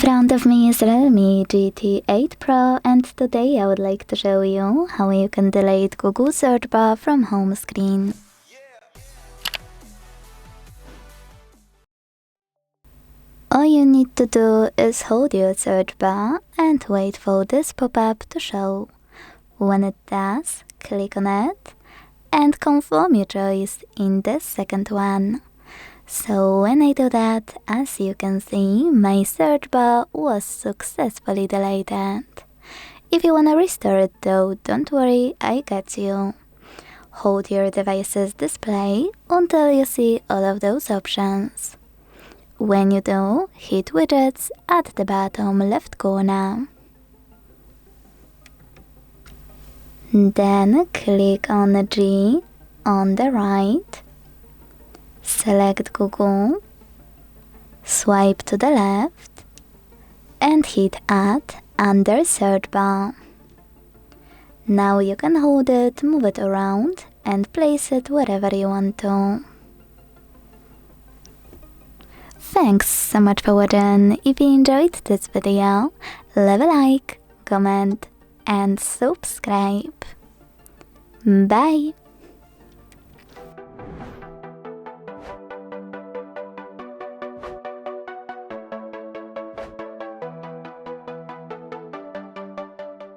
front of me is REALME GT8 Pro, and today I would like to show you how you can delete Google search bar from home screen. All you need to do is hold your search bar and wait for this pop-up to show. When it does, click on it and confirm your choice in the second one. So when I do that, as you can see, my search bar was successfully deleted. If you wanna restore it though, don't worry, I got you. Hold your device's display until you see all of those options. When you do, hit Widgets at the bottom left corner. Then click on G on the right. Select Google, swipe to the left, and hit Add under search bar. Now you can hold it, move it around, and place it wherever you want to. Thanks so much for watching. If you enjoyed this video, leave a like, comment, and subscribe. Bye!